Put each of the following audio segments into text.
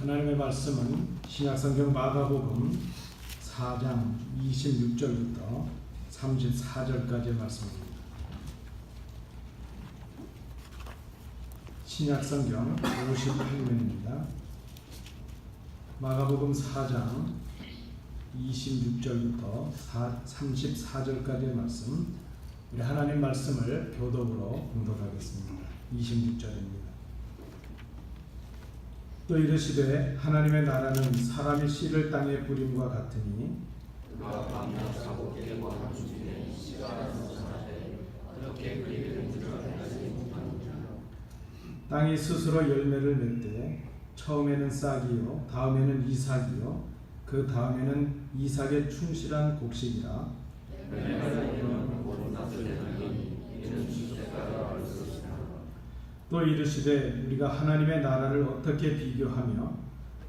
하나님의 말씀은 신약성경 마가복음 4장 26절부터 34절까지의 말씀입니다. 신약성경 58면입니다. 마가복음 4장 26절부터 34절까지의 말씀, 우리 하나님 말씀을 교독으로 공독하겠습니다. 26절입니다. 또 이르시되 하나님의 나라는 사람이 씨를 땅에 뿌림과 같으니 그가 밤낮 사복계와 함중에 씨가 나서 자라되 그렇게 그에게는 들어가지 못하느니라. 땅이 스스로 열매를 맺되 처음에는 싹이요 다음에는 이삭이요 그 다음에는 이삭의 충실한 곡식이라. 내가 이르는 곧 낫을 내나니 이는 주제가 알 것이라. 또 이르시되 우리가 하나님의 나라를 어떻게 비교하며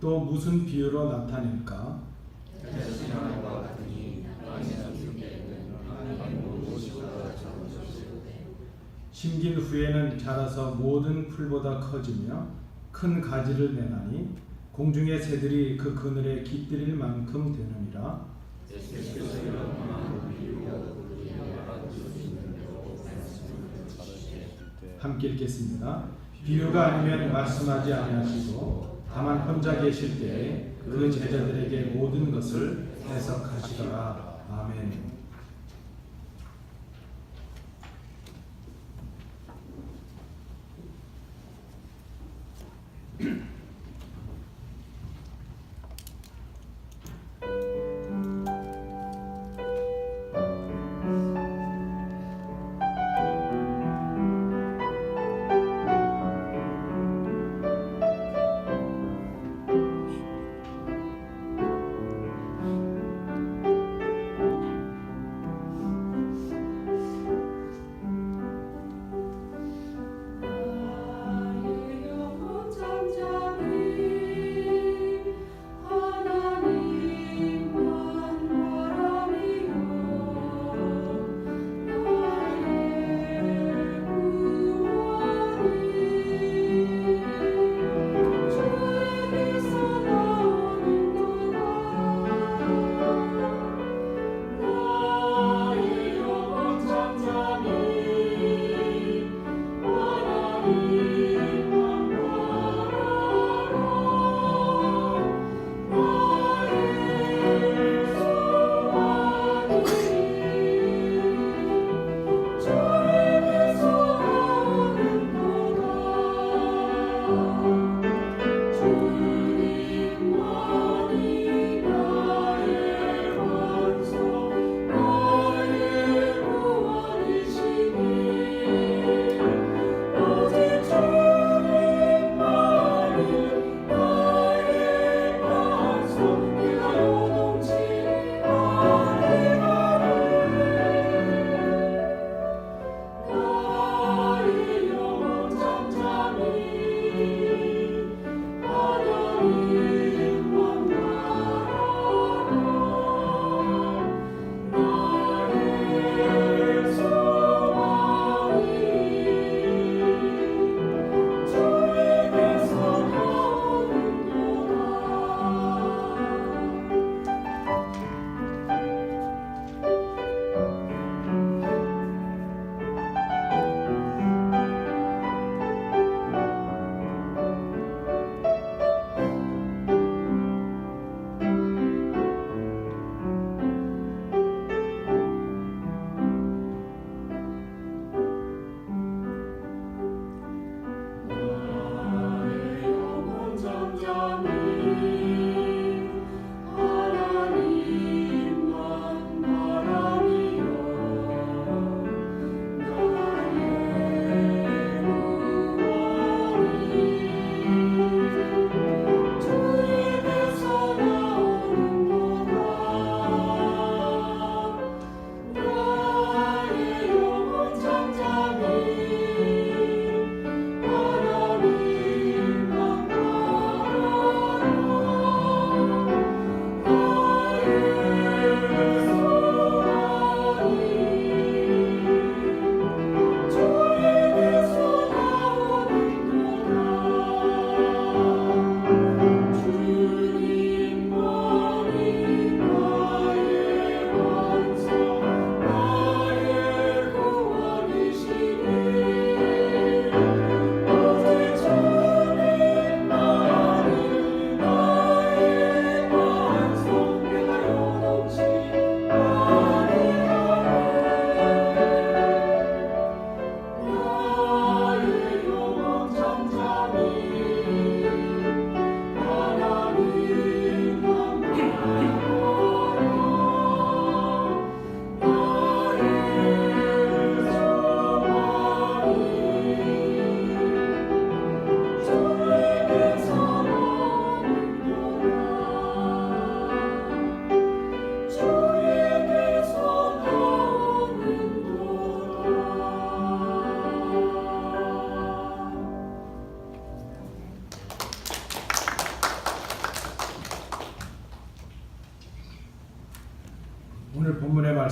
또 무슨 비유로 나타낼까? 대신하나와 같으니 땅에 잠실 때에는 하나님 무엇이보다 작으시고 심긴 후에는 자라서 모든 풀보다 커지며 큰 가지를 내나니 공중의 새들이 그 그늘에 깃들일 만큼 되느니라. 예수께서 이런 말을 비유하고 말하시는 대로 말씀하시되 함께 읽겠습니다. 비유가 아니면 말씀하지 아니하시고 다만 혼자 계실 때에 그 제자들에게 모든 것을 해석하시더라. 아멘.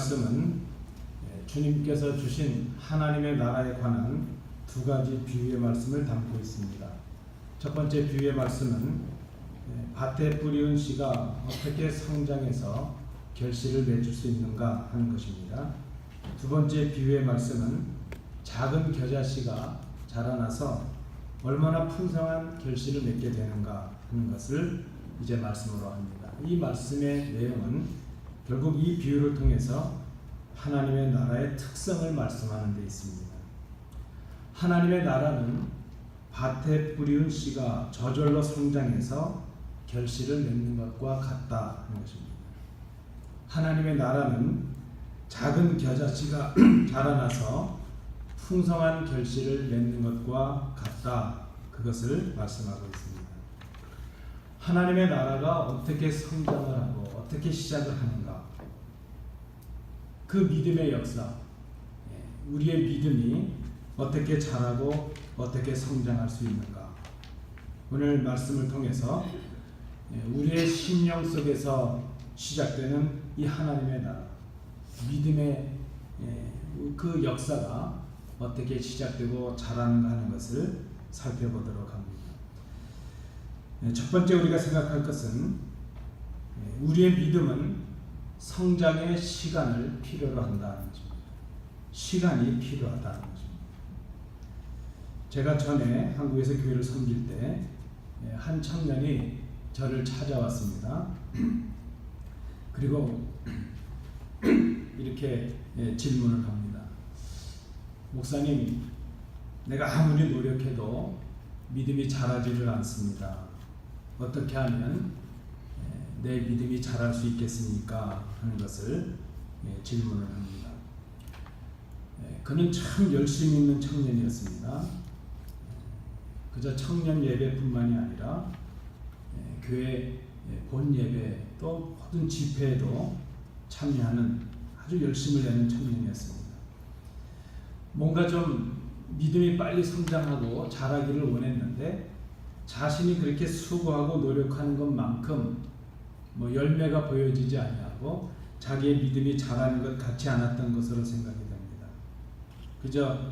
말씀은 주님께서 주신 하나님의 나라에 관한 두 가지 비유의 말씀을 담고 있습니다. 첫 번째 비유의 말씀은 밭에 뿌리운 씨가 어떻게 성장해서 결실을 맺을 수 있는가 하는 것입니다. 두 번째 비유의 말씀은 작은 겨자씨가 자라나서 얼마나 풍성한 결실을 맺게 되는가 하는 것을 이제 말씀으로 합니다. 이 말씀의 내용은 결국 이 비유를 통해서 하나님의 나라의 특성을 말씀하는 데 있습니다. 하나님의 나라는 밭에 뿌리운 씨가 저절로 성장해서 결실을 맺는 것과 같다 하는 것입니다. 하나님의 나라는 작은 겨자씨가 자라나서 풍성한 결실을 맺는 것과 같다, 그것을 말씀하고 있습니다. 하나님의 나라가 어떻게 성장을 하고 어떻게 시작을 하는가, 그 믿음의 역사, 우리의 믿음이 어떻게 자라고 어떻게 성장할 수 있는가, 오늘 말씀을 통해서 우리의 심령 속에서 시작되는 이 하나님의 나라, 믿음의 그 역사가 어떻게 시작되고 자라는가 하는 것을 살펴보도록 합니다. 첫 번째 우리가 생각할 것은 우리의 믿음은 성장의 시간을 필요로 한다는 것입니다. 시간이 필요하다는 것입니다. 제가 전에 한국에서 교회를 섬길 때 한 청년이 저를 찾아왔습니다. 그리고 이렇게 질문을 합니다. 목사님, 내가 아무리 노력해도 믿음이 자라지를 않습니다. 어떻게 하면 내 믿음이 자랄 수 있겠습니까? 하는 것을 질문을 합니다. 그는 참 열심히 있는 청년이었습니다. 그저 청년 예배뿐만이 아니라 교회 본 예배 또 모든 집회에도 참여하는 아주 열심을 내는 청년이었습니다. 뭔가 좀 믿음이 빨리 성장하고 자라기를 원했는데 자신이 그렇게 수고하고 노력하는 것만큼 열매가 보여지지 아니하고 자기의 믿음이 자라는 것 같지 않았던 것으로 생각이 됩니다. 그저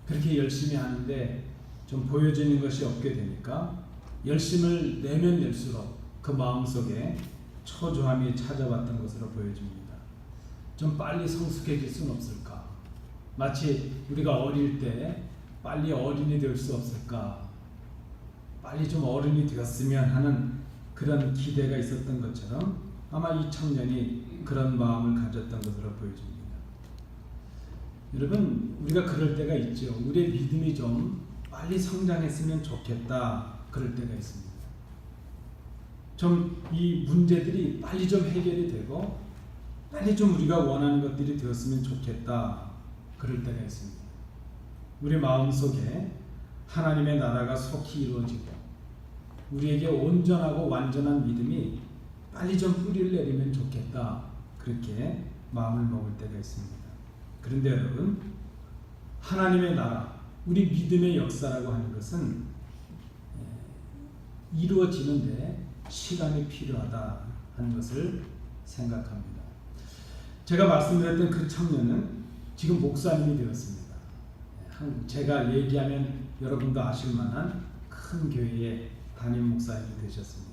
그렇게 열심히 하는데 좀 보여지는 것이 없게 되니까 열심을 내면 낼수록 그 마음속에 초조함이 찾아왔던 것으로 보여집니다. 좀 빨리 성숙해질 수는 없을까? 마치 우리가 어릴 때 빨리 어린이 될 수 없을까? 빨리 좀 어른이 되었으면 하는 그런 기대가 있었던 것처럼 아마 이 청년이 그런 마음을 가졌던 것으로 보여집니다. 여러분, 우리가 그럴 때가 있죠. 우리의 믿음이 좀 빨리 성장했으면 좋겠다, 그럴 때가 있습니다. 좀 이 문제들이 빨리 좀 해결이 되고 빨리 좀 우리가 원하는 것들이 되었으면 좋겠다, 그럴 때가 있습니다. 우리 마음속에 하나님의 나라가 속히 이루어지고 우리에게 온전하고 완전한 믿음이 빨리 좀 뿌리를 내리면 좋겠다, 그렇게 마음을 먹을 때가 있습니다. 그런데 여러분, 하나님의 나라, 우리 믿음의 역사라고 하는 것은 이루어지는데 시간이 필요하다 하는 것을 생각합니다. 제가 말씀드렸던 그 청년은 지금 목사님이 되었습니다. 제가 얘기하면 여러분도 아실 만한 큰 교회의 담임 목사님이 되셨습니다.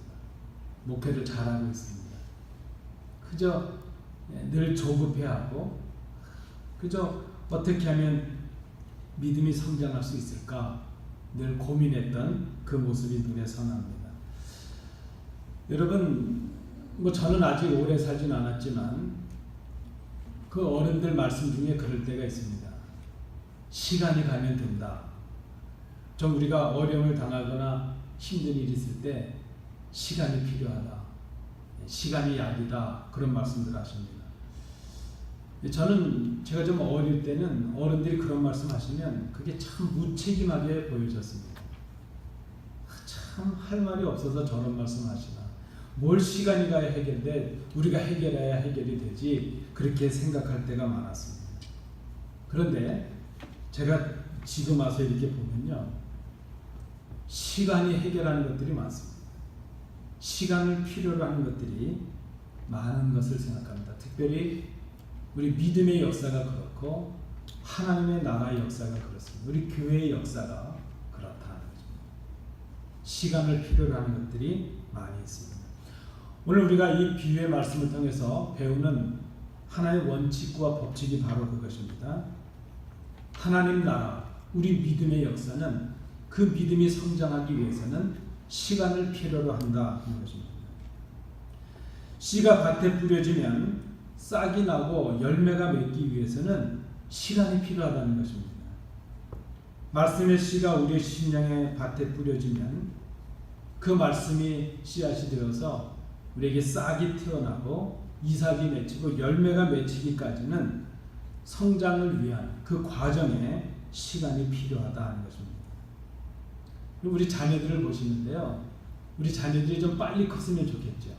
목회를 잘하고 있습니다. 그저 늘 조급해하고 그저 어떻게 하면 믿음이 성장할 수 있을까 늘 고민했던 그 모습이 눈에 선합니다. 여러분, 저는 아직 오래 살진 않았지만 그 어른들 말씀 중에 그럴 때가 있습니다. 시간이 가면 된다. 좀 우리가 어려움을 당하거나 힘든 일이 있을 때 시간이 필요하다. 시간이 약이다. 그런 말씀들 하십니다. 저는 제가 좀 어릴 때는 어른들이 그런 말씀 하시면 그게 참 무책임하게 보여졌습니다. 참 할 말이 없어서 저런 말씀 하시나. 뭘 시간이 가야 해결돼, 우리가 해결해야 해결이 되지, 그렇게 생각할 때가 많았습니다. 그런데 제가 지금 와서 이렇게 보면요, 시간이 해결하는 것들이 많습니다. 시간을 필요로 하는 것들이 많은 것을 생각합니다. 특별히 우리 믿음의 역사가 그렇고 하나님의 나라의 역사가 그렇습니다. 우리 교회의 역사가 그렇다는 거죠. 시간을 필요로 하는 것들이 많이 있습니다. 오늘 우리가 이 비유의 말씀을 통해서 배우는 하나의 원칙과 법칙이 바로 그것입니다. 하나님 나라, 우리 믿음의 역사는 그 믿음이 성장하기 위해서는 시간을 필요로 한다 하는 것입니다. 씨가 밭에 뿌려지면 싹이 나고 열매가 맺기 위해서는 시간이 필요하다는 것입니다. 말씀의 씨가 우리의 심령의 밭에 뿌려지면 그 말씀이 씨앗이 되어서 우리에게 싹이 태어나고 이삭이 맺히고 열매가 맺히기까지는 성장을 위한 그 과정에 시간이 필요하다 하는 것입니다. 우리 자녀들을 보시는데요. 우리 자녀들이 좀 빨리 컸으면 좋겠죠.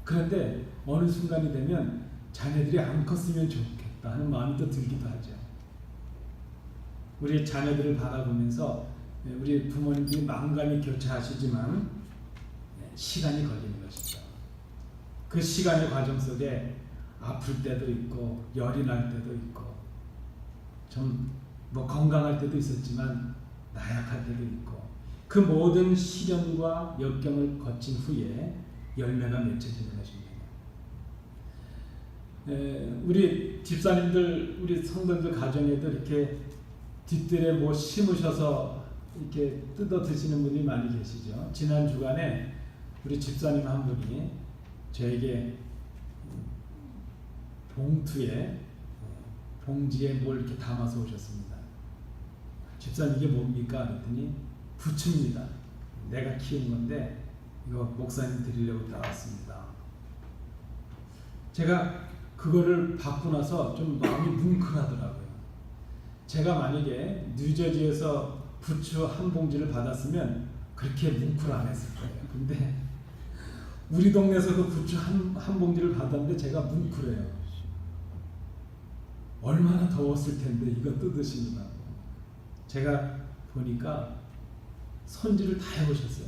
그런데 어느 순간이 되면 자녀들이 안 컸으면 좋겠다 하는 마음이 또 들기도 하죠. 우리 자녀들을 바라보면서 우리 부모님들이 만감이 교차하시지만 시간이 걸리는 것이죠. 그 시간의 과정 속에 아플 때도 있고 열이 날 때도 있고 좀 건강할 때도 있었지만 나약할 때도 있고 그 모든 시련과 역경을 거친 후에 열매가 맺혀지는 것입니다. 우리 집사님들, 우리 성도들 가정에도 이렇게 뒷뜰에 뭐 심으셔서 이렇게 뜯어 드시는 분이 많이 계시죠. 지난 주간에 우리 집사님 한 분이 저에게 봉지에 뭘 이렇게 담아서 오셨습니다. 집사님 이게 뭡니까? 그랬더니 부추입니다. 내가 키운 건데 이거 목사님 드리려고 따왔습니다. 제가 그거를 받고 나서 좀 마음이 뭉클하더라고요. 제가 만약에 뉴저지에서 부추 한 봉지를 받았으면 그렇게 뭉클 안 했을 거예요. 근데 우리 동네에서 그 부추 한 봉지를 받았는데 제가 뭉클해요. 얼마나 더웠을 텐데 이거 뜯으시느라고. 제가 보니까 손질을 다 해보셨어요.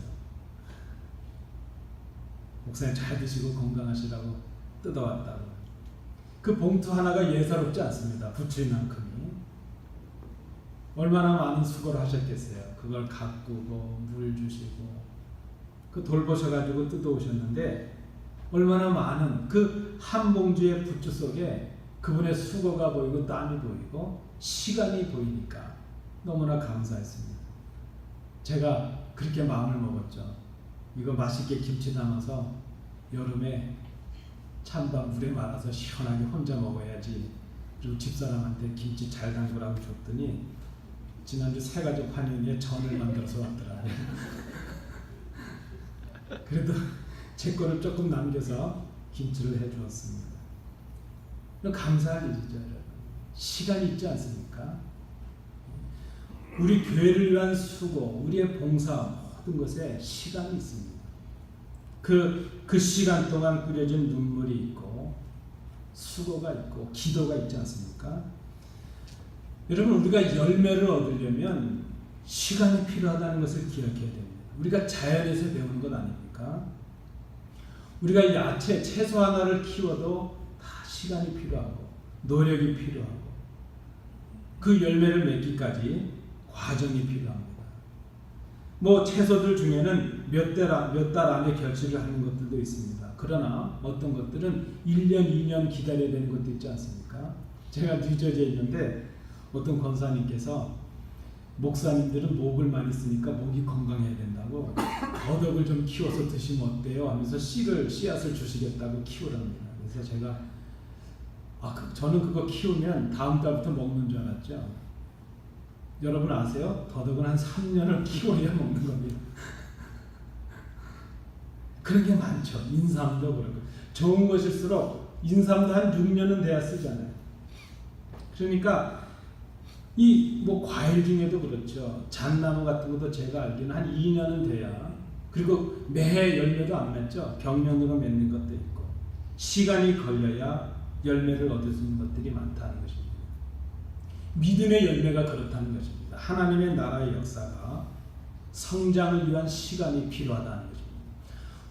목사님 잘 드시고 건강하시라고 뜯어왔다고. 그 봉투 하나가 예사롭지 않습니다. 부추만큼이. 얼마나 많은 수고를 하셨겠어요. 그걸 가꾸고 물 주시고 그 돌보셔가지고 뜯어오셨는데 얼마나 많은 그 한 봉지의 부추 속에 그분의 수고가 보이고 땀이 보이고 시간이 보이니까 너무나 감사했습니다. 제가 그렇게 마음을 먹었죠. 이거 맛있게 김치 담아서 여름에 찬밥 물에 말아서 시원하게 혼자 먹어야지. 그리고 집사람한테 김치 잘 담그라고 줬더니 지난주 새가족 환영회에 전을 만들어서 왔더라고요. 그래도 제 거를 조금 남겨서 김치를 해주었습니다. 감사할 일이죠, 여러분. 시간이 있지 않습니까? 우리 교회를 위한 수고, 우리의 봉사 모든 것에 시간이 있습니다. 그 시간 동안 뿌려진 눈물이 있고 수고가 있고 기도가 있지 않습니까? 여러분 우리가 열매를 얻으려면 시간이 필요하다는 것을 기억해야 됩니다. 우리가 자연에서 배우는 것 아닙니까? 우리가 야채, 채소 하나를 키워도 다 시간이 필요하고 노력이 필요하고 그 열매를 맺기까지 과정이 필요합니다. 뭐 채소들 중에는 몇 달 안에 결실을 하는 것들도 있습니다. 그러나 어떤 것들은 1년, 2년 기다려야 되는 것도 있지 않습니까? 제가 뉴저지에 있는데 어떤 권사님께서 목사님들은 목을 많이 쓰니까 목이 건강해야 된다고 더덕을 좀 키워서 드시면 어때요? 하면서 씨앗을 주시겠다고 키우랍니다. 그래서 제가 저는 그거 키우면 다음 달부터 먹는 줄 알았죠. 여러분 아세요? 더덕은 한 3년을 키워야 먹는 겁니다. 그런 게 많죠. 인삼도 그렇고 좋은 것일수록 인삼도 한 6년은 돼야 쓰잖아요. 그러니까 이 과일 중에도 그렇죠. 잣나무 같은 것도 제가 알기로는 한 2년은 돼야, 그리고 매해 열매도 안 맺죠. 경련으로 맺는 것도 있고 시간이 걸려야 열매를 얻을 수 있는 것들이 많다는 것입니다. 믿음의 열매가 그렇다는 것입니다. 하나님의 나라의 역사가 성장을 위한 시간이 필요하다는 것입니다.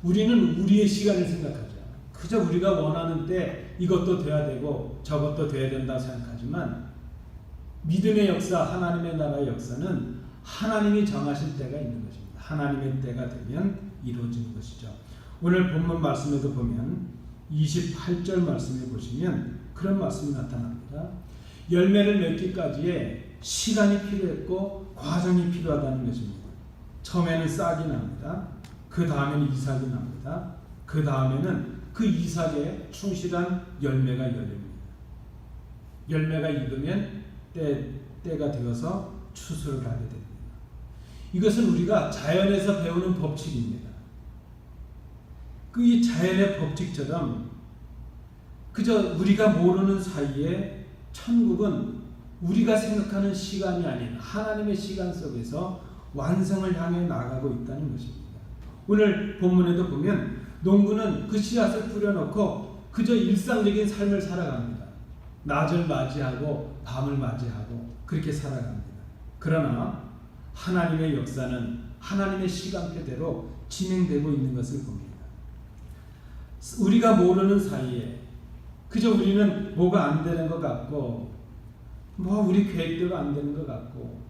우리는 우리의 시간을 생각하죠. 그저 우리가 원하는 때 이것도 돼야 되고 저것도 돼야 된다 생각하지만 믿음의 역사, 하나님의 나라의 역사는 하나님이 정하실 때가 있는 것입니다. 하나님의 때가 되면 이루어지는 것이죠. 오늘 본문 말씀에도 보면 28절 말씀에 보시면 그런 말씀이 나타납니다. 열매를 맺기까지의 시간이 필요했고 과정이 필요하다는 것입니다. 처음에는 싹이 납니다. 그 다음에는 이삭이 납니다. 그 다음에는 그 이삭에 충실한 열매가 열립니다. 열매가 익으면 때가 되어서 추수를 하게 됩니다. 이것은 우리가 자연에서 배우는 법칙입니다. 이 자연의 법칙처럼 그저 우리가 모르는 사이에 천국은 우리가 생각하는 시간이 아닌 하나님의 시간 속에서 완성을 향해 나가고 있다는 것입니다. 오늘 본문에도 보면 농부는 그 씨앗을 뿌려놓고 그저 일상적인 삶을 살아갑니다. 낮을 맞이하고 밤을 맞이하고 그렇게 살아갑니다. 그러나 하나님의 역사는 하나님의 시간표대로 진행되고 있는 것을 봅니다. 우리가 모르는 사이에 그저 우리는 뭐가 안 되는 것 같고 우리 계획대로 안 되는 것 같고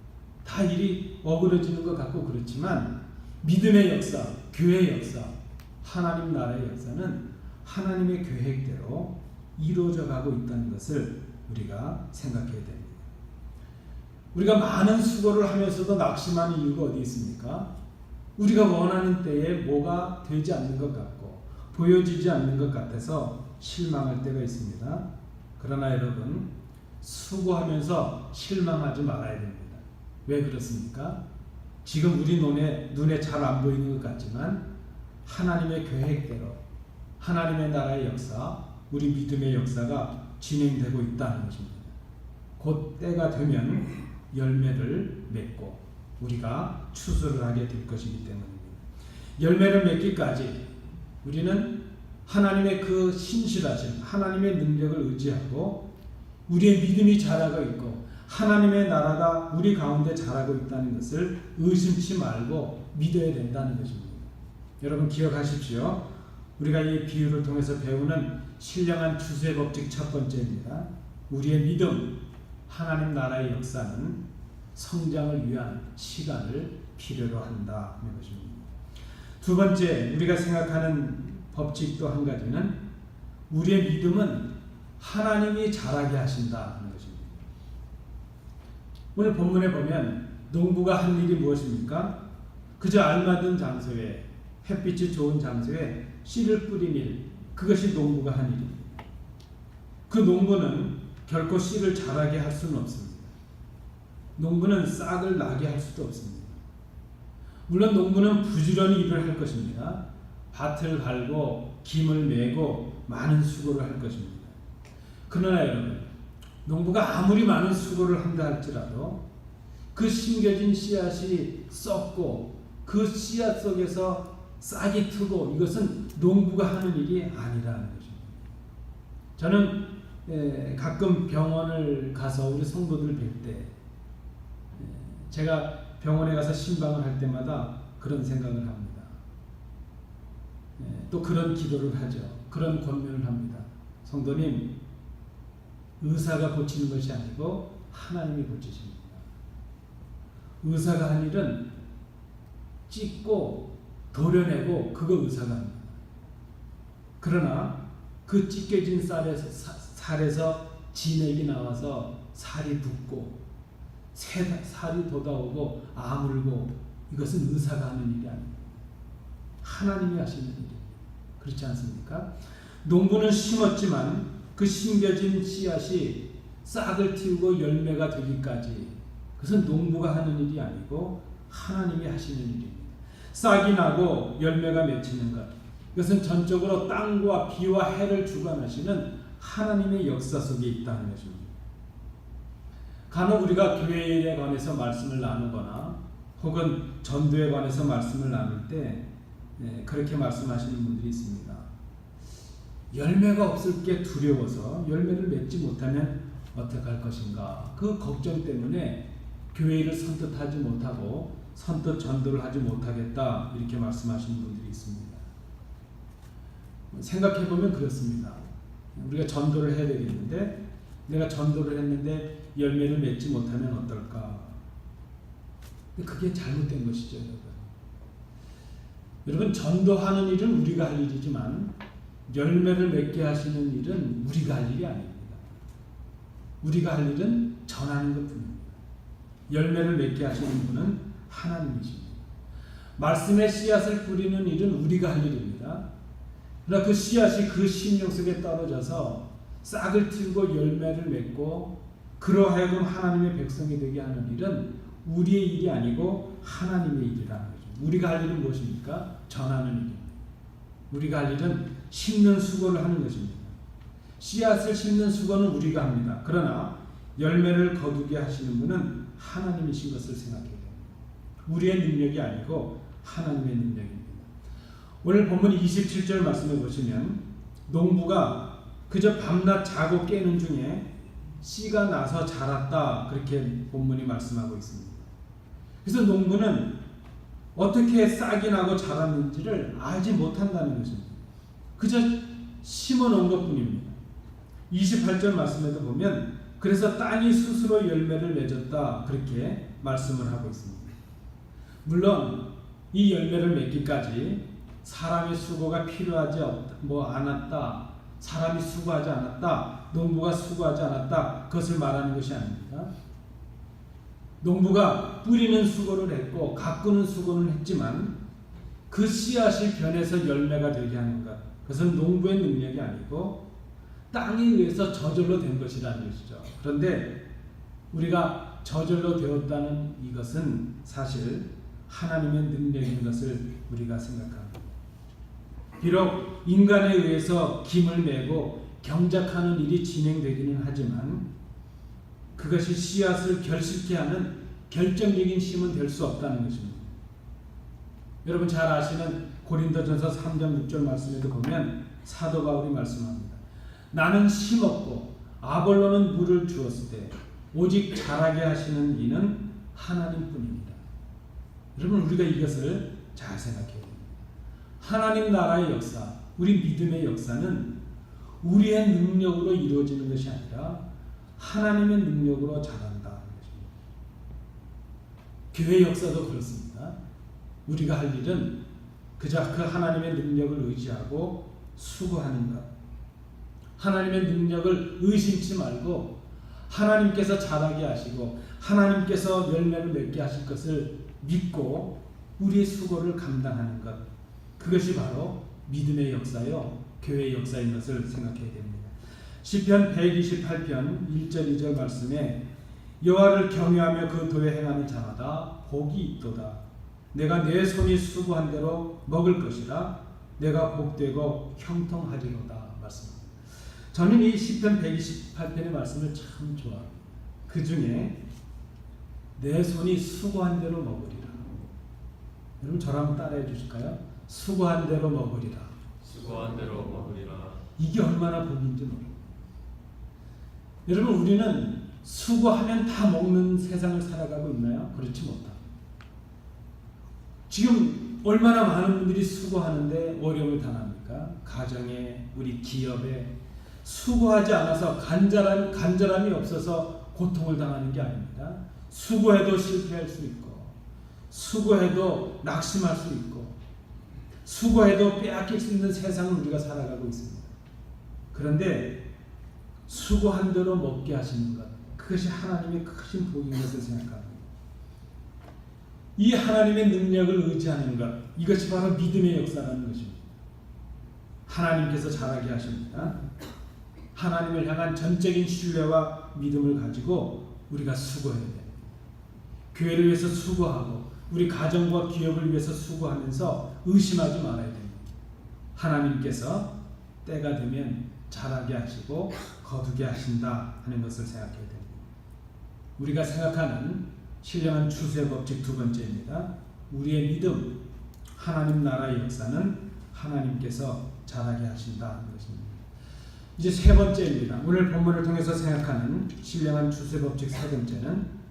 다 일이 어그러지는 것 같고 그렇지만 믿음의 역사, 교회의 역사, 하나님 나라의 역사는 하나님의 계획대로 이루어져 가고 있다는 것을 우리가 생각해야 됩니다. 우리가 많은 수고를 하면서도 낙심하는 이유가 어디 있습니까? 우리가 원하는 때에 뭐가 되지 않는 것 같고 보여지지 않는 것 같아서 실망할 때가 있습니다. 그러나 여러분 수고하면서 실망하지 말아야 됩니다. 왜 그렇습니까? 지금 우리 눈에 잘 안 보이는 것 같지만 하나님의 계획대로 하나님의 나라의 역사, 우리 믿음의 역사가 진행되고 있다는 것입니다. 곧 때가 되면 열매를 맺고 우리가 추수를 하게 될 것이기 때문입니다. 열매를 맺기까지 우리는 하나님의 그 신실하신 하나님의 능력을 의지하고 우리의 믿음이 자라고 있고 하나님의 나라가 우리 가운데 자라고 있다는 것을 의심치 말고 믿어야 된다는 것입니다. 여러분 기억하십시오. 우리가 이 비유를 통해서 배우는 신령한 추수의 법칙 첫 번째입니다. 우리의 믿음, 하나님 나라의 역사는 성장을 위한 시간을 필요로 한다는 것입니다. 두 번째 우리가 생각하는 법칙 또 한 가지는 우리의 믿음은 하나님이 자라게 하신다는 것입니다. 오늘 본문에 보면 농부가 한 일이 무엇입니까? 그저 알맞은 장소에 햇빛이 좋은 장소에 씨를 뿌린 일, 그것이 농부가 한 일입니다. 그 농부는 결코 씨를 자라게 할 수는 없습니다. 농부는 싹을 나게 할 수도 없습니다. 물론 농부는 부지런히 일을 할 것입니다. 밭을 갈고 김을 메고 많은 수고를 할 것입니다. 그러나 여러분, 농부가 아무리 많은 수고를 한다 할지라도 그 심겨진 씨앗이 썩고 그 씨앗 속에서 싹이 트고 이것은 농부가 하는 일이 아니라는 것입니다. 저는 가끔 병원을 가서 우리 성도들을 뵐 때 제가 병원에 가서 신방을 할 때마다 그런 생각을 합니다. 또 그런 기도를 하죠. 그런 권면을 합니다. 성도님, 의사가 고치는 것이 아니고 하나님이 고치십니다. 의사가 한 일은 찢고 도려내고 그거 의사가 합니다. 그러나 그 찢겨진 살에서 진액이 나와서 살이 붓고 살이 돋아오고 아물고 이것은 의사가 하는 일이 아닙니다. 하나님이 하시는 일입니다. 그렇지 않습니까? 농부는 심었지만 그 심겨진 씨앗이 싹을 틔우고 열매가 되기까지 그것은 농부가 하는 일이 아니고 하나님이 하시는 일입니다. 싹이 나고 열매가 맺히는 것, 이것은 전적으로 땅과 비와 해를 주관하시는 하나님의 역사 속에 있다는 것입니다. 간혹 우리가 교회에 관해서 말씀을 나누거나 혹은 전도에 관해서 말씀을 나눌 때 그렇게 말씀하시는 분들이 있습니다. 열매가 없을 게 두려워서 열매를 맺지 못하면 어떡할 것인가, 그 걱정 때문에 교회를 선뜻하지 못하고 선뜻 전도를 하지 못하겠다, 이렇게 말씀하시는 분들이 있습니다. 생각해 보면 그렇습니다. 우리가 전도를 해야 되겠는데 내가 전도를 했는데 열매를 맺지 못하면 어떨까? 근데 그게 잘못된 것이죠, 여러분. 여러분, 전도하는 일은 우리가 할 일이지만 열매를 맺게 하시는 일은 우리가 할 일이 아닙니다. 우리가 할 일은 전하는 것뿐입니다. 열매를 맺게 하시는 분은 하나님이십니다. 말씀의 씨앗을 뿌리는 일은 우리가 할 일입니다. 그러나 그 씨앗이 그 심령 속에 떨어져서 싹을 틔우고 열매를 맺고 그러하여금 하나님의 백성이 되게 하는 일은 우리의 일이 아니고 하나님의 일이라는 거죠. 우리가 할 일은 무엇입니까? 전하는 일입니다. 우리가 할 일은 심는 수고를 하는 것입니다. 씨앗을 심는 수고는 우리가 합니다. 그러나 열매를 거두게 하시는 분은 하나님이신 것을 생각해야 됩니다. 우리의 능력이 아니고 하나님의 능력입니다. 오늘 본문 27절 말씀해 보시면 농부가 그저 밤낮 자고 깨는 중에 씨가 나서 자랐다, 그렇게 본문이 말씀하고 있습니다. 그래서 농부는 어떻게 싹이 나고 자랐는지를 알지 못한다는 것입니다. 그저 심어 놓은 것뿐입니다. 28절 말씀에도 보면 그래서 땅이 스스로 열매를 맺었다, 그렇게 말씀을 하고 있습니다. 물론 이 열매를 맺기까지 사람의 수고가 필요하지 않았다, 사람이 수고하지 않았다, 농부가 수고하지 않았다, 그것을 말하는 것이 아닙니다. 농부가 뿌리는 수고를 했고 가꾸는 수고는 했지만 그 씨앗이 변해서 열매가 되게 하는 것, 그것은 농부의 능력이 아니고 땅에 의해서 저절로 된 것이라는 것이죠. 그런데 우리가 저절로 되었다는 이것은 사실 하나님의 능력인 것을 우리가 생각합니다. 비록 인간에 의해서 김을 메고 경작하는 일이 진행되기는 하지만 그것이 씨앗을 결실케 하는 결정적인 힘은 될 수 없다는 것입니다. 여러분 잘 아시는 고린도전서 3장 6절 말씀에도 보면 사도 바울이 말씀합니다. 나는 심었고 아볼로는 물을 주었을 때 오직 자라게 하시는 이는 하나님뿐입니다. 여러분 우리가 이것을 잘 생각해야 됩니다. 하나님 나라의 역사, 우리 믿음의 역사는 우리의 능력으로 이루어지는 것이 아니라 하나님의 능력으로 자란다는 것입니다. 교회 역사도 그렇습니다. 우리가 할 일은 그저 그 하나님의 능력을 의지하고 수고하는 것, 하나님의 능력을 의심치 말고 하나님께서 자라게 하시고 하나님께서 열매를 맺게 하실 것을 믿고 우리의 수고를 감당하는 것, 그것이 바로 믿음의 역사요 교회의 역사인 것을 생각해야 됩니다. 시편 128편 1절 2절 말씀에 여호와를 경외하며 그 도에 행하는 자마다 복이 있도다. 내가 내 손이 수고한 대로 먹을 것이라. 내가 복되고 형통하리로다 말씀합니다. 저는 이 시편 128편의 말씀을 참 좋아합니다. 그 중에 내 손이 수고한 대로 먹으리라. 여러분 저랑 한번 따라해 주실까요? 수고한 대로 먹으리라. 수고한 대로 먹으리라. 이게 얼마나 복인지 모릅니다. 여러분 우리는 수고하면 다 먹는 세상을 살아가고 있나요? 그렇지 못합니다. 지금 얼마나 많은 분들이 수고하는데 어려움을 당합니까? 가정에, 우리 기업에 수고하지 않아서 간절함이 없어서 고통을 당하는 게 아닙니다. 수고해도 실패할 수 있고 수고해도 낙심할 수 있고 수고해도 빼앗길 수 있는 세상을 우리가 살아가고 있습니다. 그런데 수고한 대로 먹게 하시는 것, 그것이 하나님의 크신 복인 것을 생각합니다. 이 하나님의 능력을 의지하는 것, 이것이 바로 믿음의 역사라는 것입니다. 하나님께서 잘하게 하십니다. 하나님을 향한 전적인 신뢰와 믿음을 가지고 우리가 수고해야 됩니다. 교회를 위해서 수고하고 우리 가정과 기업을 위해서 수고하면서 의심하지 말아야 됩니다. 하나님께서 때가 되면 자라게 하시고 거두게 하신다 하는 것을 생각해야 됩니다. 우리가 생각하는 신령한 추수의 법칙 두 번째입니다. 우리의 믿음, 하나님 나라의 역사는 하나님께서 자라게 하신다 하는 것입니다. 이제 세 번째입니다. 오늘 본문을 통해서 생각하는 신령한 추수의 법칙 세 번째는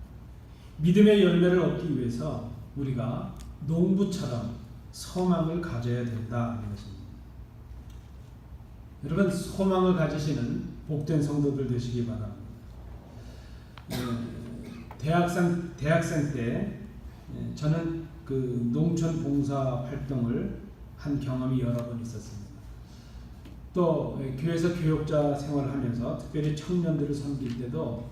믿음의 열매를 얻기 위해서 우리가 농부처럼 소망을 가져야 된다 하는 것입니다. 여러분 소망을 가지시는 복된 성도들 되시기 바랍니다. 대학생 때 저는 그 농촌 봉사 활동을 한 경험이 여러 번 있었습니다. 또 교회에서 교육자 생활하면서 특별히 청년들을 섬길 때도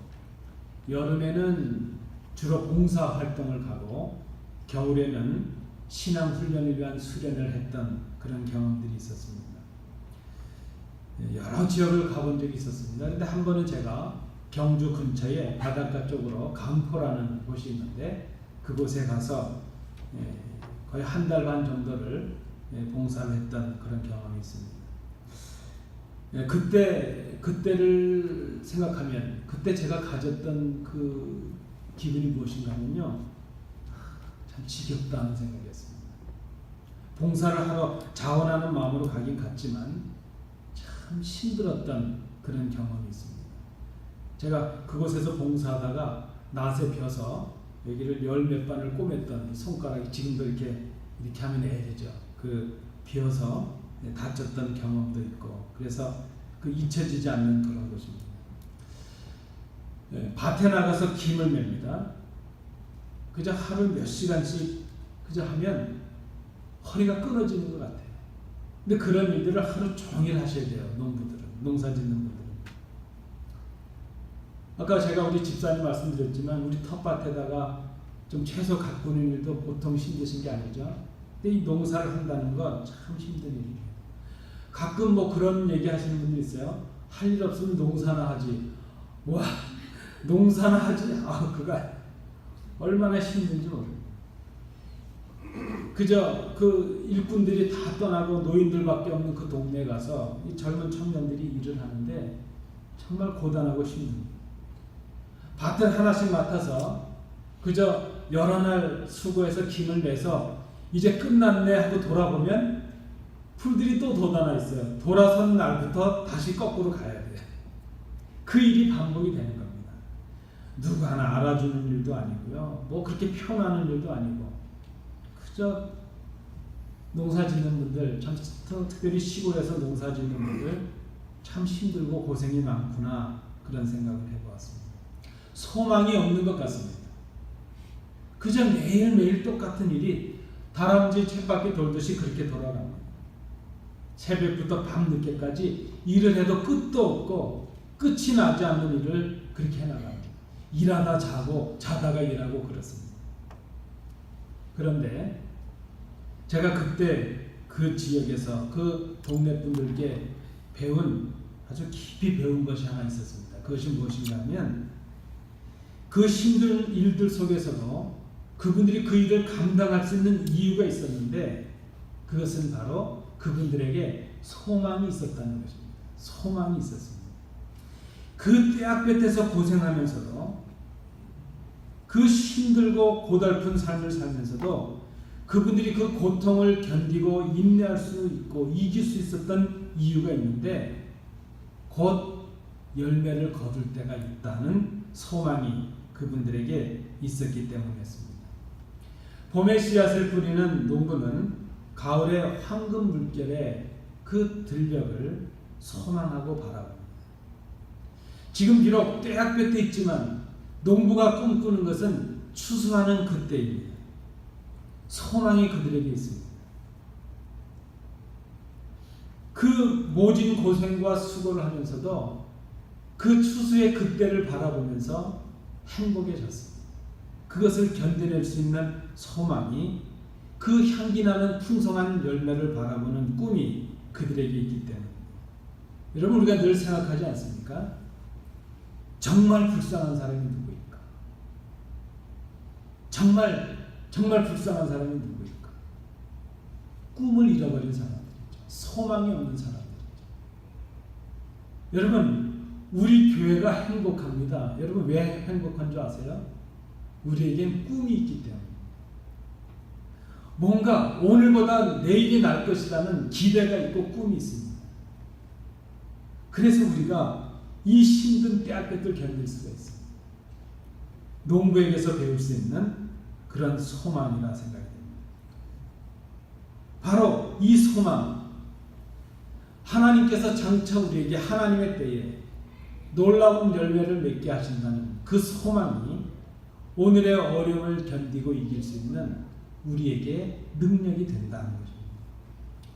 여름에는 주로 봉사 활동을 가고 겨울에는 신앙 훈련을 위한 수련을 했던 그런 경험들이 있었습니다. 여러 지역을 가본 적이 있었습니다. 그런데 한 번은 제가 경주 근처에 바닷가 쪽으로 강포라는 곳이 있는데 그곳에 가서 거의 한 달 반 정도를 봉사를 했던 그런 경험이 있습니다. 그때를 생각하면 그때 제가 가졌던 그 기분이 무엇인가 하면요, 참 지겹다 하는 생각이었습니다. 봉사를 하러 자원하는 마음으로 가긴 갔지만 참 힘들었던 그런 경험이 있습니다. 제가 그곳에서 봉사하다가 낫에 벼서 여기를 열 몇 반을 꼬맸던 손가락이 지금도 이렇게 하면 애리죠. 그 벼서 다쳤던 경험도 있고, 그래서 그 잊혀지지 않는 그런 것입니다. 밭에 나가서 김을 맵니다. 그저 하루 몇 시간씩 그저 하면 허리가 끊어지는 것 같아요. 근데 그런 일들을 하루 종일 하셔야 돼요. 농부들은, 농사 짓는 분들은. 아까 제가 우리 집사님 말씀드렸지만 우리 텃밭에다가 좀 채소 가꾸는 일도 보통 힘드신 게 아니죠. 근데 이 농사를 한다는 건 참 힘든 일이에요. 가끔 뭐 그런 얘기 하시는 분들 있어요. 할 일 없으면 농사나 하지. 와, 농사나 하지? 그거 얼마나 힘든지 모르겠어요. 그저 그 일꾼들이 다 떠나고 노인들밖에 없는 그 동네에 가서 이 젊은 청년들이 일을 하는데 정말 고단하고 힘듭니다. 밭을 하나씩 맡아서 그저 여러 날 수고해서 김을 내서 이제 끝났네 하고 돌아보면 풀들이 또 돋아나 있어요. 돌아선 날부터 다시 거꾸로 가야 돼요. 그 일이 반복이 되는 겁니다. 누구 하나 알아주는 일도 아니고요. 뭐 그렇게 표현하는 일도 아니고 그저 농사 짓는 분들, 특별히 시골에서 농사 짓는 분들 참 힘들고 고생이 많구나 그런 생각을 해보았습니다. 소망이 없는 것 같습니다. 그저 매일매일 똑같은 일이 다람쥐 쳇바퀴 돌듯이 그렇게 돌아갑니다. 새벽부터 밤늦게까지 일을 해도 끝도 없고 끝이 나지 않는 일을 그렇게 해나갑니다. 일하다 자고 자다가 일하고 그렇습니다. 그런데 제가 그때 그 지역에서 그 동네 분들께 아주 깊이 배운 것이 하나 있었습니다. 그것이 무엇인가 하면 그 힘든 일들 속에서도 그분들이 그 일을 감당할 수 있는 이유가 있었는데 그것은 바로 그분들에게 소망이 있었다는 것입니다. 소망이 있었습니다. 그 떼약볕에서 고생하면서도 그 힘들고 고달픈 삶을 살면서도 그분들이 그 고통을 견디고 인내할 수 있고 이길 수 있었던 이유가 있는데 곧 열매를 거둘 때가 있다는 소망이 그분들에게 있었기 때문이었습니다. 봄에 씨앗을 뿌리는 농부는 가을의 황금 물결에 그 들녘을 소망하고 바라봅니다. 지금 비록 떼약볕에 있지만 농부가 꿈꾸는 것은 추수하는 그때입니다. 소망이 그들에게 있습니다. 그 모진 고생과 수고를 하면서도 그 추수의 그때를 바라보면서 행복해졌습니다. 그것을 견뎌낼 수 있는 소망이, 그 향기 나는 풍성한 열매를 바라보는 꿈이 그들에게 있기 때문입니다. 여러분, 우리가 늘 생각하지 않습니까? 정말 불쌍한 사람이 누구일까? 정말 불쌍한 사람이 누구일까? 꿈을 잃어버린 사람들이죠. 소망이 없는 사람들이죠. 여러분, 우리 교회가 행복합니다. 여러분, 왜 행복한 줄 아세요? 우리에겐 꿈이 있기 때문에. 뭔가 오늘보다 내일이 날 것이라는 기대가 있고 꿈이 있습니다. 그래서 우리가 이 힘든 떼약볕을 견딜 수가 있습니다. 농부에게서 배울 수 있는 그런 소망이라 생각이 됩니다. 바로 이 소망, 하나님께서 장차 우리에게 하나님의 때에 놀라운 열매를 맺게 하신다는 그 소망이 오늘의 어려움을 견디고 이길 수 있는 우리에게 능력이 된다는 것입니다.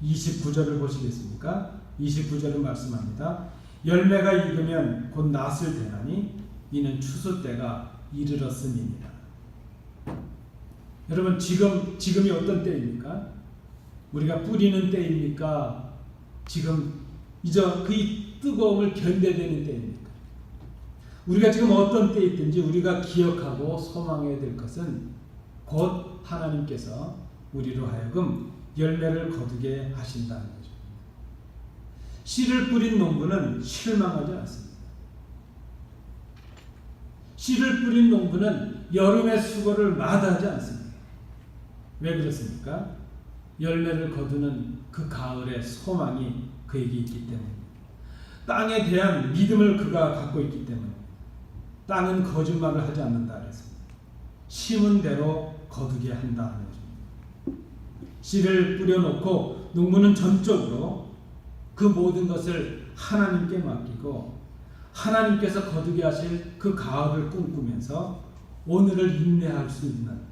29절을 보시겠습니까? 29절은 말씀합니다. 열매가 익으면 곧 낫을 대나니 이는 추수 때가 이르렀음이니라. 여러분, 지금이 어떤 때입니까? 우리가 뿌리는 때입니까? 지금 이제 그 뜨거움을 견뎌야 되는 때입니까? 우리가 지금 어떤 때에 있든지 우리가 기억하고 소망해야 될 것은 곧 하나님께서 우리로 하여금 열매를 거두게 하신다는 거죠. 씨를 뿌린 농부는 실망하지 않습니다. 씨를 뿌린 농부는 여름의 수고를 마다하지 않습니다. 왜 그렇습니까? 열매를 거두는 그 가을의 소망이 그에게 있기 때문입니다. 땅에 대한 믿음을 그가 갖고 있기 때문에 땅은 거짓말을 하지 않는다 그랬습니다. 심은 대로 거두게 한다 하는 것입니다. 씨를 뿌려놓고 농부는 전적으로 그 모든 것을 하나님께 맡기고 하나님께서 거두게 하실 그 가을을 꿈꾸면서 오늘을 인내할 수 있는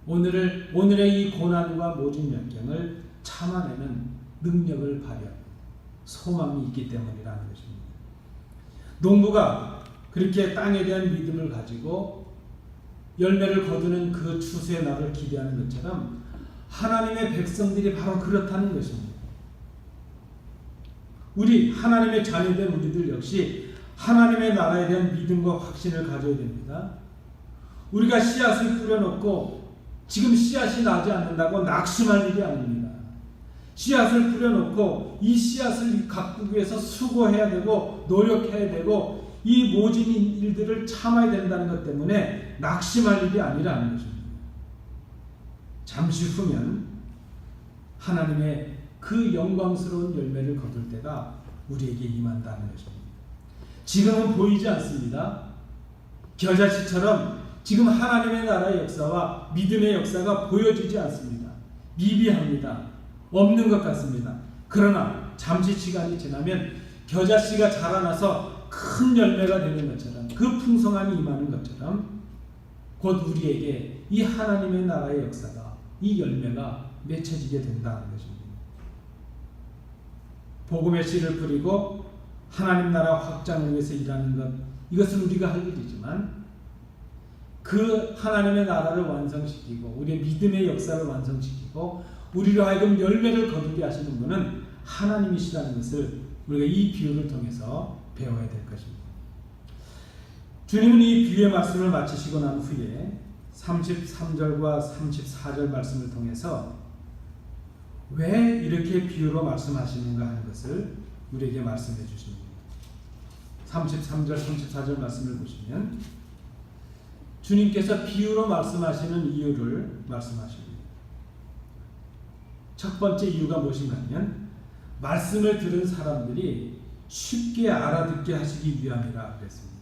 오늘의 이 고난과 모진 역경을 참아내는 능력을 발휘하고 소망이 있기 때문이라는 것입니다. 농부가 그렇게 땅에 대한 믿음을 가지고 열매를 거두는 그 추수의 날을 기대하는 것처럼 하나님의 백성들이 바로 그렇다는 것입니다. 우리 하나님의 자녀된 우리들 역시 하나님의 나라에 대한 믿음과 확신을 가져야 됩니다. 우리가 씨앗을 뿌려놓고 지금 씨앗이 나지 않는다고 낙심할 일이 아닙니다. 씨앗을 뿌려놓고 이 씨앗을 가꾸기 위해서 수고해야 되고 노력해야 되고 이 모진 일들을 참아야 된다는 것 때문에 낙심할 일이 아니라는 것입니다. 잠시 후면 하나님의 그 영광스러운 열매를 거둘 때가 우리에게 임한다는 것입니다. 지금은 보이지 않습니다. 겨자씨처럼 지금 하나님의 나라의 역사와 믿음의 역사가 보여지지 않습니다. 미비합니다. 없는 것 같습니다. 그러나 잠시 시간이 지나면 겨자씨가 자라나서 큰 열매가 되는 것처럼 그 풍성함이 임하는 것처럼 곧 우리에게 이 하나님의 나라의 역사가 이 열매가 맺혀지게 된다는 것입니다. 복음의 씨를 뿌리고 하나님 나라 확장을 위해서 일하는 것, 이것은 우리가 할 일이지만 그 하나님의 나라를 완성시키고 우리의 믿음의 역사를 완성시키고 우리로 하여금 열매를 거두게 하시는 분은 하나님이시라는 것을 우리가 이 비유를 통해서 배워야 될 것입니다. 주님은 이 비유의 말씀을 마치시고 난 후에 33절과 34절 말씀을 통해서 왜 이렇게 비유로 말씀하시는가 하는 것을 우리에게 말씀해 주십니다. 33절, 34절 말씀을 보시면 주님께서 비유로 말씀하시는 이유를 말씀하십니다. 첫 번째 이유가 무엇인가 하면 말씀을 들은 사람들이 쉽게 알아듣게 하시기 위함이라 그랬습니다.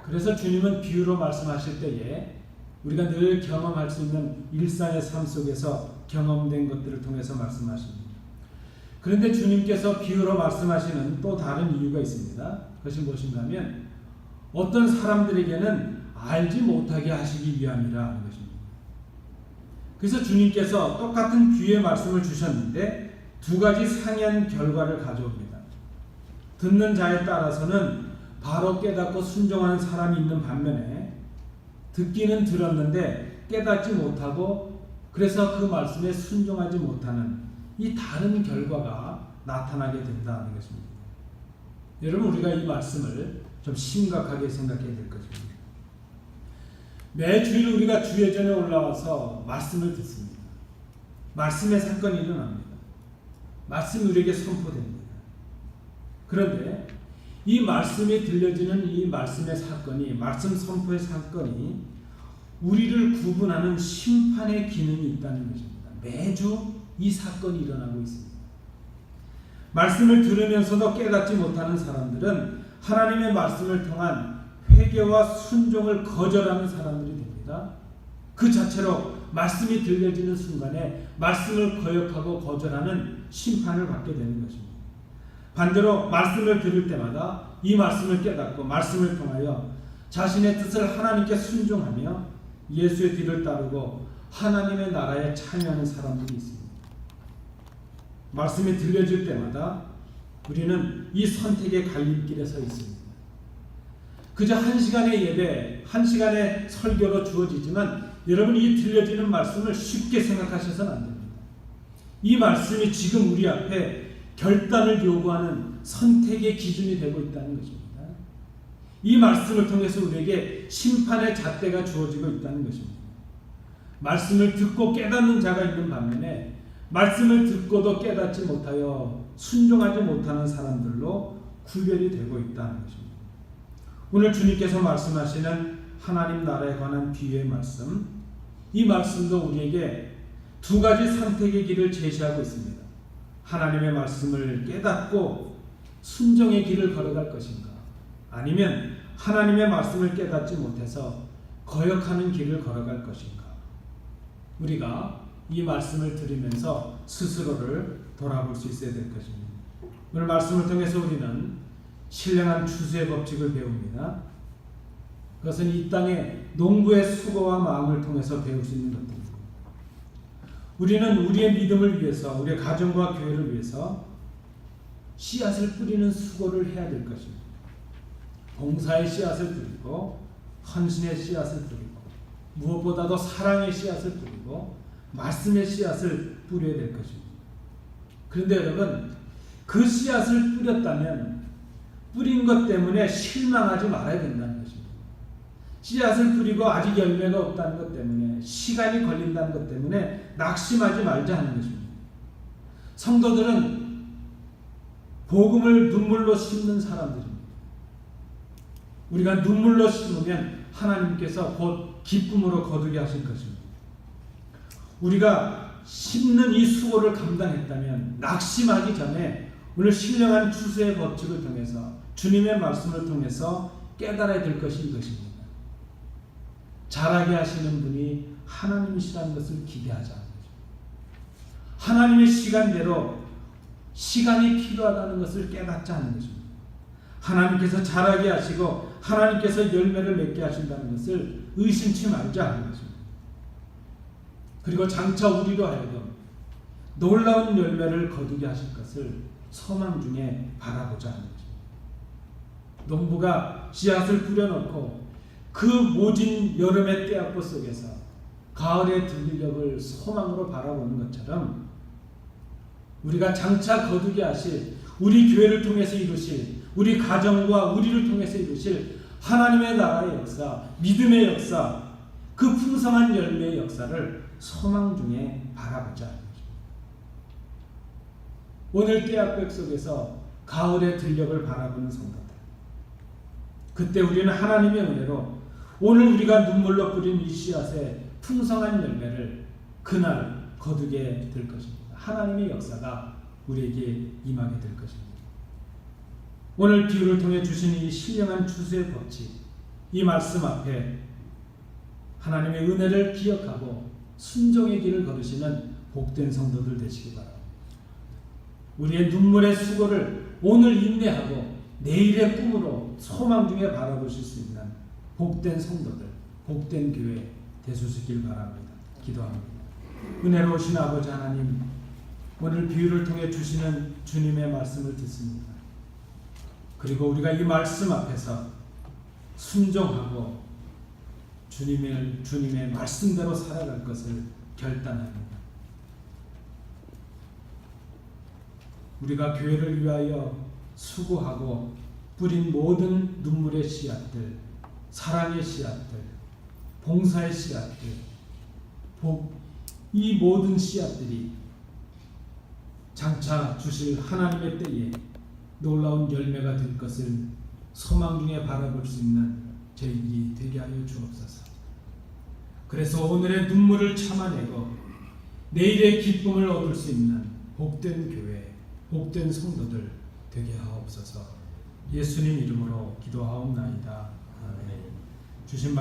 그래서 주님은 비유로 말씀하실 때에 우리가 늘 경험할 수 있는 일상의 삶 속에서 경험된 것들을 통해서 말씀하십니다. 그런데 주님께서 비유로 말씀하시는 또 다른 이유가 있습니다. 그것이 무엇인가 하면 어떤 사람들에게는 알지 못하게 하시기 위함이라 하는 것입니다. 그래서 주님께서 똑같은 비유의 말씀을 주셨는데 두 가지 상이한 결과를 가져옵니다. 듣는 자에 따라서는 바로 깨닫고 순종하는 사람이 있는 반면에 듣기는 들었는데 깨닫지 못하고 그래서 그 말씀에 순종하지 못하는 이 다른 결과가 나타나게 된다는 것입니다. 여러분, 우리가 이 말씀을 좀 심각하게 생각해야 될 것입니다. 매주일 우리가 주예전에 올라와서 말씀을 듣습니다. 말씀의 사건이 일어납니다. 말씀이 우리에게 선포됩니다. 그런데 이 말씀이 들려지는 이 말씀의 사건이, 말씀 선포의 사건이 우리를 구분하는 심판의 기능이 있다는 것입니다. 매주 이 사건이 일어나고 있습니다. 말씀을 들으면서도 깨닫지 못하는 사람들은 하나님의 말씀을 통한 회개와 순종을 거절하는 사람들이 됩니다. 그 자체로 말씀이 들려지는 순간에 말씀을 거역하고 거절하는 심판을 받게 되는 것입니다. 반대로 말씀을 들을 때마다 이 말씀을 깨닫고 말씀을 통하여 자신의 뜻을 하나님께 순종하며 예수의 뒤를 따르고 하나님의 나라에 참여하는 사람들이 있습니다. 말씀이 들려질 때마다 우리는 이 선택의 갈림길에 서 있습니다. 그저 한 시간의 예배, 한 시간의 설교로 주어지지만 여러분이 이 들려지는 말씀을 쉽게 생각하셔서는 안 됩니다. 이 말씀이 지금 우리 앞에 결단을 요구하는 선택의 기준이 되고 있다는 것입니다. 이 말씀을 통해서 우리에게 심판의 잣대가 주어지고 있다는 것입니다. 말씀을 듣고 깨닫는 자가 있는 반면에 말씀을 듣고도 깨닫지 못하여 순종하지 못하는 사람들로 구별이 되고 있다는 것입니다. 오늘 주님께서 말씀하시는 하나님 나라에 관한 비유의 말씀, 이 말씀도 우리에게 두 가지 선택의 길을 제시하고 있습니다. 하나님의 말씀을 깨닫고 순종의 길을 걸어갈 것인가, 아니면 하나님의 말씀을 깨닫지 못해서 거역하는 길을 걸어갈 것인가. 우리가 이 말씀을 들으면서 스스로를 돌아볼 수 있어야 될 것입니다. 오늘 말씀을 통해서 우리는 신령한 추수의 법칙을 배웁니다. 그것은 이 땅의 농부의 수고와 마음을 통해서 배울 수 있는 것들입니다. 우리는 우리의 믿음을 위해서, 우리의 가정과 교회를 위해서 씨앗을 뿌리는 수고를 해야 될 것입니다. 봉사의 씨앗을 뿌리고 헌신의 씨앗을 뿌리고 무엇보다도 사랑의 씨앗을 뿌리고 말씀의 씨앗을 뿌려야 될 것입니다. 그런데 여러분, 그 씨앗을 뿌렸다면 뿌린 것 때문에 실망하지 말아야 된다는 것입니다. 씨앗을 뿌리고 아직 열매가 없다는 것 때문에, 시간이 걸린다는 것 때문에 낙심하지 말자 하는 것입니다. 성도들은 복음을 눈물로 심는 사람들입니다. 우리가 눈물로 심으면 하나님께서 곧 기쁨으로 거두게 하실 것입니다. 우리가 심는 이 수고를 감당했다면 낙심하기 전에 오늘 신령한 추수의 법칙을 통해서 주님의 말씀을 통해서 깨달아야 될 것이 이것입니다. 자라게 하시는 분이 하나님이시라는 것을 기대하자. 하나님의 시간대로 시간이 필요하다는 것을 깨닫자 하는 것입니다. 하나님께서 자라게 하시고 하나님께서 열매를 맺게 하신다는 것을 의심치 말자 하는 것입니다. 그리고 장차 우리로 하여금 놀라운 열매를 거두게 하실 것을 소망 중에 바라보자 하는 것입니다. 농부가 씨앗을 뿌려놓고 그 모진 여름의 떼약보 속에서 가을의 들리력을 소망으로 바라보는 것처럼 우리가 장차 거두게 하실, 우리 교회를 통해서 이루실, 우리 가정과 우리를 통해서 이루실 하나님의 나라의 역사, 믿음의 역사, 그 풍성한 열매의 역사를 소망 중에 바라보자. 오늘 떼약볕 속에서 가을의 들녘을 바라보는 성도들, 그때 우리는 하나님의 은혜로 오늘 우리가 눈물로 뿌린 이 씨앗의 풍성한 열매를 그날 거두게 될 것입니다. 하나님의 역사가 우리에게 임하게 될 것입니다. 오늘 비유를 통해 주신 이 신령한 추수의 법칙, 이 말씀 앞에 하나님의 은혜를 기억하고 순종의 길을 걸으시는 복된 성도들 되시기 바랍니다. 우리의 눈물의 수고를 오늘 인내하고 내일의 꿈으로 소망 중에 바라보실 수 있는 복된 성도들, 복된 교회 되수시길 바랍니다. 기도합니다. 은혜로우신 아버지 하나님, 오늘 비유를 통해 주시는 주님의 말씀을 듣습니다. 그리고 우리가 이 말씀 앞에서 순종하고 주님의 말씀대로 살아갈 것을 결단합니다. 우리가 교회를 위하여 수고하고 뿌린 모든 눈물의 씨앗들, 사랑의 씨앗들, 봉사의 씨앗들, 이 모든 씨앗들이 장차 주실 하나님의 때에 놀라운 열매가 될 것을 소망 중에 바라볼 수 있는 저희들이 되게 하여 주옵소서. 그래서 오늘의 눈물을 참아내고 내일의 기쁨을 얻을 수 있는 복된 교회, 복된 성도들 되게 하옵소서. 예수님 이름으로 기도하옵나이다. 아멘. 주신 말